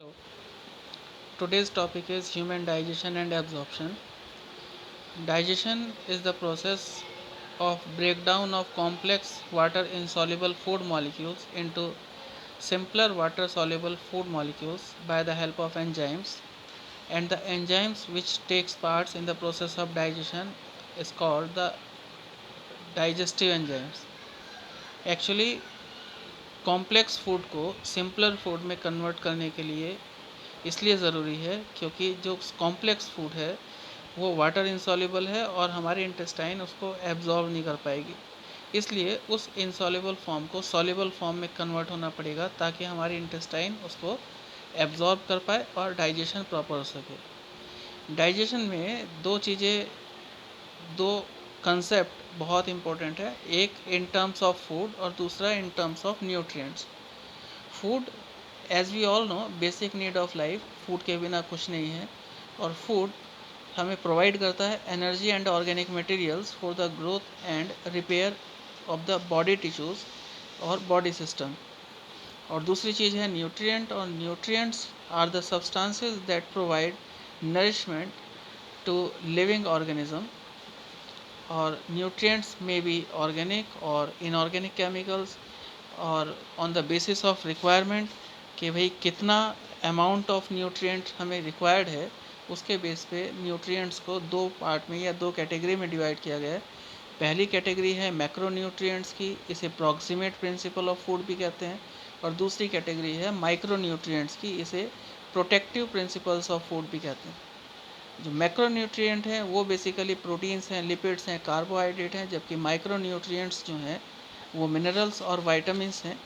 So, today's topic is human digestion and absorption. Digestion is the process of breakdown of complex water insoluble food molecules into simpler water soluble food molecules by the help of enzymes, and the enzymes which takes parts in the process of digestion is called the digestive enzymes. Actually, complex food को simpler food में convert करने के लिए इसलिए ज़रूरी है क्योंकि जो कॉम्प्लेक्स फूड है वो वाटर इंसॉल्युबल है और हमारे इंटेस्टाइन उसको एब्जॉर्व नहीं कर पाएगी। इसलिए उस इंसॉल्युबल फॉर्म को सॉल्युबल फॉर्म में कन्वर्ट होना पड़ेगा ताकि हमारी इंटेस्टाइन उसको एब्जॉर्ब कर पाए और डाइजेशन प्रॉपर हो सके। डाइजेशन में दो चीज़ें, दो कंसेप्ट बहुत इंपॉर्टेंट है, एक इन टर्म्स ऑफ फूड और दूसरा in terms of nutrients. Food, as we all know, basic need of life, food के बिना कुछ नहीं है। और फूड हमें प्रोवाइड करता है energy and organic materials for the growth and repair of the body tissues और बॉडी सिस्टम। और दूसरी चीज़ है न्यूट्रिएंट, और nutrients are the substances that provide nourishment to living organism. और न्यूट्रिएंट्स में बी ऑर्गेनिक और इनऑर्गेनिक केमिकल्स, और on the basis of requirement कि भाई कितना अमाउंट ऑफ न्यूट्रिएंट हमें रिक्वायर्ड है, उसके बेस पे न्यूट्रिएंट्स को दो पार्ट में या दो कैटेगरी में डिवाइड किया गया है। पहली कैटेगरी है मैक्रो न्यूट्रिएंट्स की, इसे प्रॉक्सिमेट प्रिंसिपल ऑफ फूड भी कहते हैं। और दूसरी कैटेगरी है माइक्रो न्यूट्रिएंट्स की, इसे प्रोटेक्टिव प्रिंसिपल्स ऑफ फूड भी कहते हैं। जो मैक्रो न्यूट्रिएंट हैं वो बेसिकली प्रोटीन्स हैं, लिपिड्स हैं, कार्बोहाइड्रेट हैं, जबकि माइक्रो न्यूट्रिएंट्स जो हैं वो मिनरल्स और वाइटामिन्स हैं।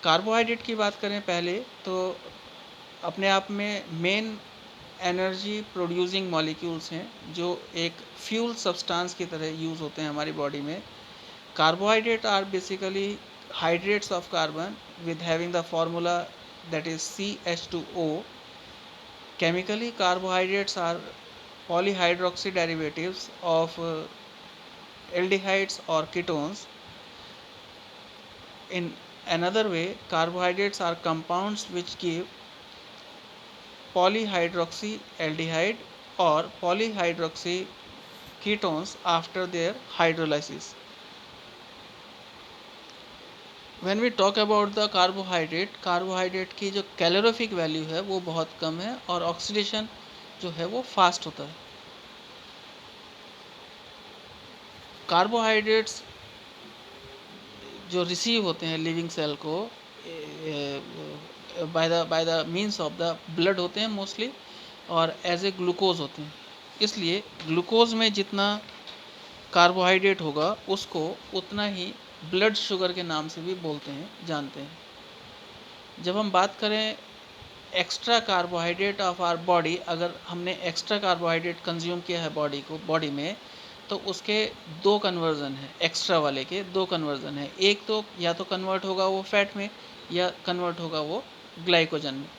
कार्बोहाइड्रेट की बात करें पहले तो अपने आप में मेन एनर्जी प्रोड्यूसिंग मॉलिक्यूल्स हैं जो एक फ्यूल सब्सटेंस की तरह यूज़ होते हैं हमारी बॉडी में। Carbohydrate are basically hydrates of carbon with having the formula that is CH2O. Chemically, carbohydrates are polyhydroxy derivatives of aldehydes or ketones. In another way, carbohydrates are compounds which give polyhydroxyaldehyde or polyhydroxy ketones after their hydrolysis. When we talk about the carbohydrate की जो calorific value है वो बहुत कम है और oxidation जो है वो फास्ट होता है। कार्बोहाइड्रेट्स जो रिसीव होते हैं लिविंग सेल को by the means of the blood होते हैं मोस्टली, और एज ए ग्लूकोज होते हैं। इसलिए ग्लूकोज में जितना कार्बोहाइड्रेट होगा उसको उतना ही ब्लड शुगर के नाम से भी बोलते हैं, जानते हैं। जब हम बात करें extra carbohydrate of our body, अगर हमने एक्स्ट्रा कार्बोहाइड्रेट कंज्यूम किया है बॉडी में, तो उसके दो कन्वर्ज़न है, एक्स्ट्रा वाले के दो कन्वर्ज़न है। एक तो या तो कन्वर्ट होगा वो फैट में या कन्वर्ट होगा वो ग्लाइकोजन में।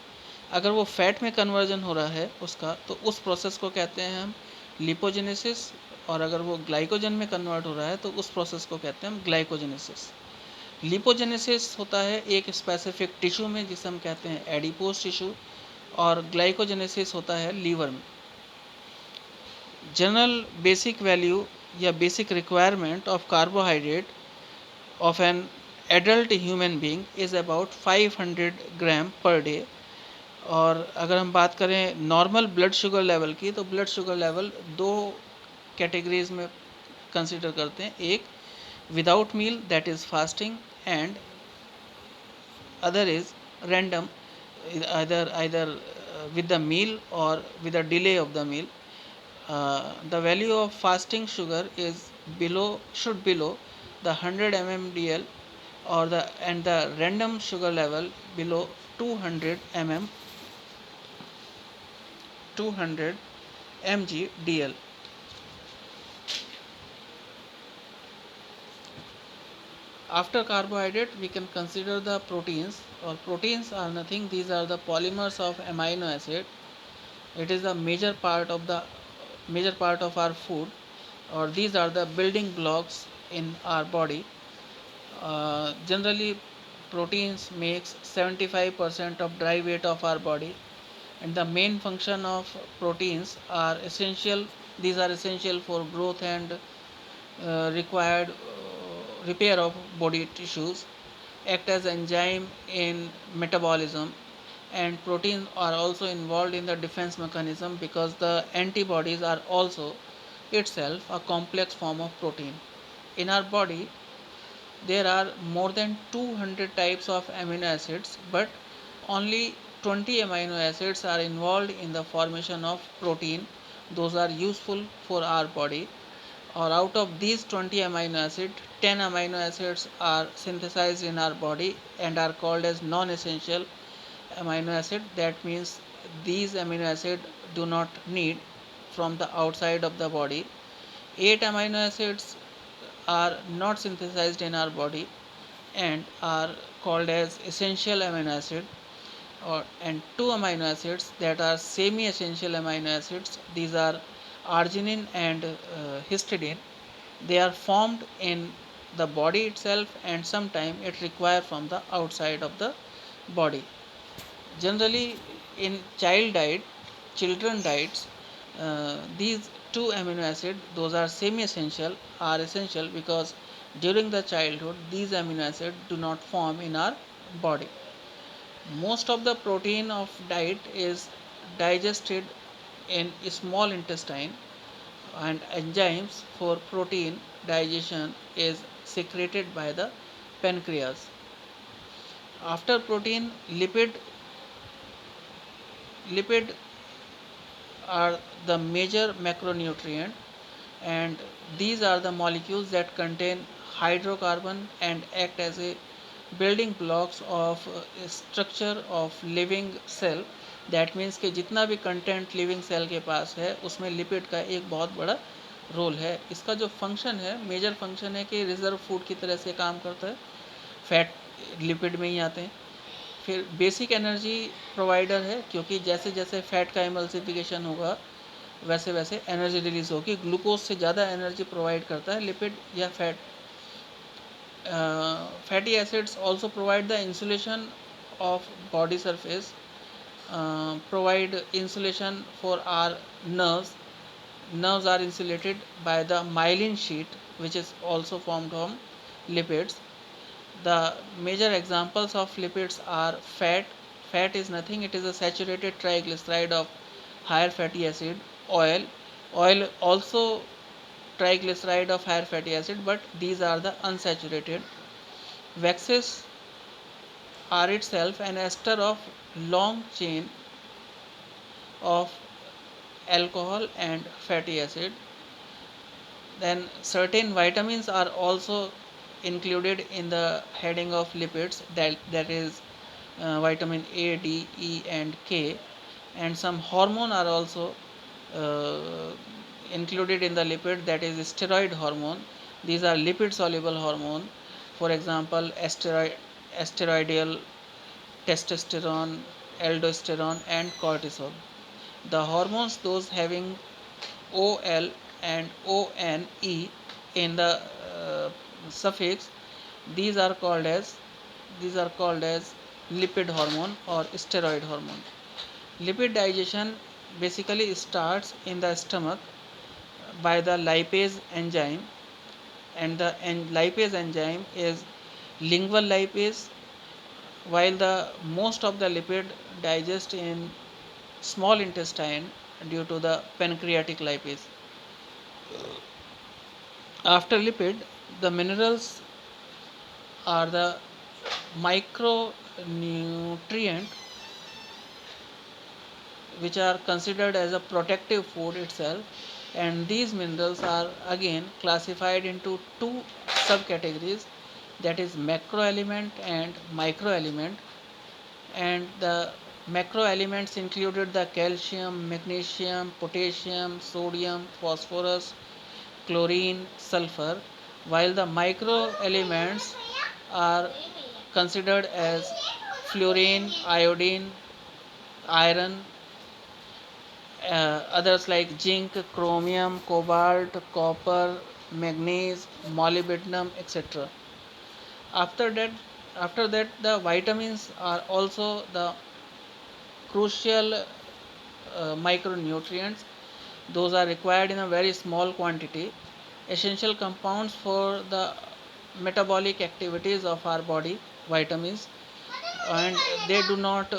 अगर वो फैट में कन्वर्जन हो रहा है उसका, तो उस प्रोसेस को कहते हैं हम लिपोजेनेसिस, और अगर वो ग्लाइकोजन में कन्वर्ट हो रहा है तो उस प्रोसेस को कहते हैं हम ग्लाइकोजेनेसिस। लिपोजेनेसिस होता है एक स्पेसिफिक टिश्यू में जिसे हम कहते हैं एडिपोज टिश्यू, और ग्लाइकोजेनेसिस होता है लीवर में। जनरल बेसिक वैल्यू या basic requirement of carbohydrate of an adult human being is about 500 gram per day. और अगर हम बात करें नॉर्मल ब्लड शुगर लेवल की, तो ब्लड शुगर लेवल दो कैटेगरीज में कंसिडर करते हैं, एक without meal that is fasting, and other is random, either with the meal or with the delay of the meal. The value of fasting sugar is should below the 100 mmdl, or the random sugar level below 200 mg/dl. After carbohydrate, we can consider the proteins, or proteins are nothing, these are the polymers of amino acid. It is the major part of our food, or these are the building blocks in our body. Generally proteins makes 75% of dry weight of our body, and the main function of proteins are essential. These are essential for growth and required repair of body tissues, act as enzyme in metabolism, and proteins are also involved in the defense mechanism because the antibodies are also itself a complex form of protein. In our body there are more than 200 types of amino acids, but only 20 amino acids are involved in the formation of protein. Those are useful for our body. Or out of these 20 amino acids, 10 amino acids are synthesized in our body and are called as non-essential amino acid. That means these amino acids do not need from the outside of the body. 8 amino acids are not synthesized in our body and are called as essential amino acid, and two amino acids that are semi essential amino acids. These are arginine and histidine. They are formed in the body itself and sometimes it requires from the outside of the body. Generally, in children diets, these two amino acids, those are semi-essential, are essential because during the childhood these amino acids do not form in our body. Most of the protein of diet is digested in small intestine, and enzymes for protein digestion is secreted by the pancreas. After protein, lipid are the major macronutrient, and these are the molecules that contain hydrocarbon and act as a building blocks of structure of living cell. That means कि जितना भी content living cell के पास है उसमें lipid का एक बहुत बड़ा रोल है. इसका जो फंक्शन है, मेजर फंक्शन है कि रिजर्व फूड की तरह से काम करता है. फैट लिपिड में ही आते हैं. फिर बेसिक एनर्जी प्रोवाइडर है, क्योंकि जैसे जैसे फैट का एमल्सिफिकेशन होगा वैसे वैसे एनर्जी रिलीज होगी. ग्लूकोज से ज़्यादा एनर्जी प्रोवाइड करता है लिपिड या fat. Fatty acids also provide the insulation of body surface, provide insulation for our nerves. Nerves are insulated by the myelin sheet, which is also formed from lipids. The major examples of lipids are fat. Fat is nothing, it is a saturated triglyceride of higher fatty acid. Oil also triglyceride of higher fatty acid, but these are the unsaturated. Waxes are itself an ester of long chain of alcohol and fatty acid. Then certain vitamins are also included in the heading of lipids, that is vitamin A, D, E and K, and some hormone are also uh, included in the lipid, that is steroid hormone. These are lipid soluble hormone. For example, steroidal testosterone, aldosterone and cortisol. The hormones, those having OL and ONE in the suffix, these are called as lipid hormone or steroid hormone. Lipid digestion basically starts in the stomach by the lipase enzyme, and the lipase enzyme is lingual lipase, while the most of the lipid digest in small intestine due to the pancreatic lipase. After lipid, the minerals are the micronutrient which are considered as a protective food itself, and these minerals are again classified into two subcategories, that is macro element and micro element. And the macro elements included the calcium, magnesium, potassium, sodium, phosphorus, chlorine, sulfur, while the micro elements are considered as fluorine, iodine, iron, others like zinc, chromium, cobalt, copper, manganese, molybdenum, etc. After that, After that, the vitamins are also the crucial micronutrients. Those are required in a very small quantity, essential compounds for the metabolic activities of our body, vitamins, and they do not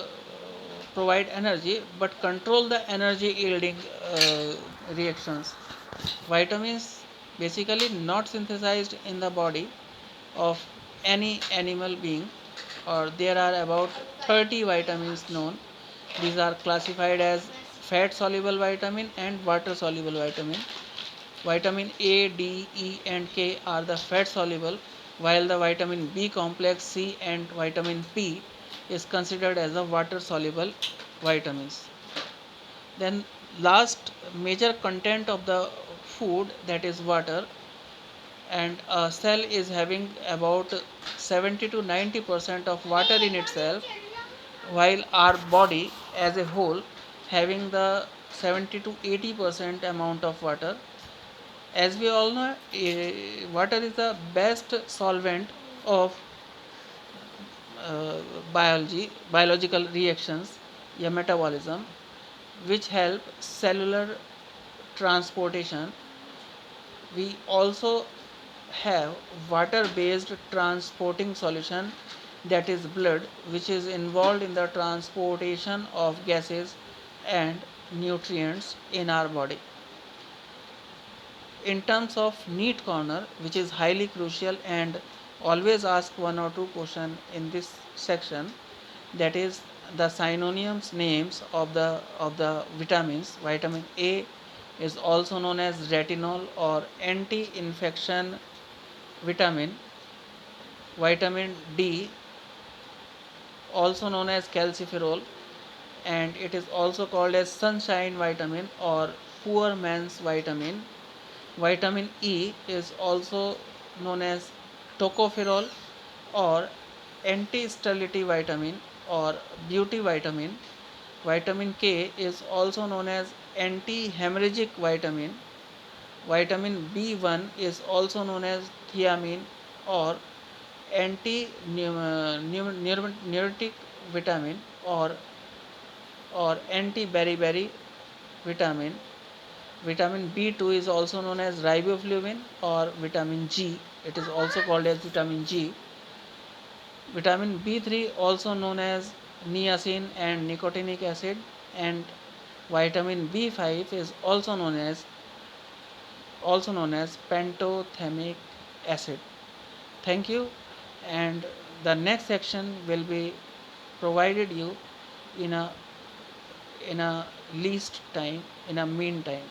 provide energy but control the energy yielding reactions. Vitamins basically not synthesized in the body of any animal being, or there are about 30 vitamins known. These are classified as fat soluble vitamin and water soluble vitamin. Vitamin A, D, E, and K are the fat soluble, while the vitamin B complex, C, and vitamin P is considered as the water soluble vitamins. Then, last major content of the food, that is water, and a cell is having about 70 to 90% of water in itself, while our body as a whole having the 70 to 80% amount of water. As we all know, water is the best solvent of uh, biological reactions, yeah, metabolism, which help cellular transportation. We also have water based transporting solution, that is blood, which is involved in the transportation of gases and nutrients in our body. In terms of neat corner, which is highly crucial and always ask one or two question in this section, that is the synonyms names of the vitamins. Vitamin A is also known as retinol or anti-infection vitamin. Vitamin D, also known as calciferol, and it is also called as sunshine vitamin or poor man's vitamin. Vitamin E is also known as tocopherol or anti-sterility vitamin or beauty vitamin. Vitamin K is also known as anti-hemorrhagic vitamin. Vitamin B1 is also known as thiamine or anti-neurotic vitamin or anti-beriberi vitamin. Vitamin B2 is also known as riboflavin or vitamin G. It is also called as vitamin G. Vitamin B3 also known as niacin and nicotinic acid, and vitamin B5 is also known as pantothenic acid. Thank you, and the next section will be provided you in a least time, in a meantime.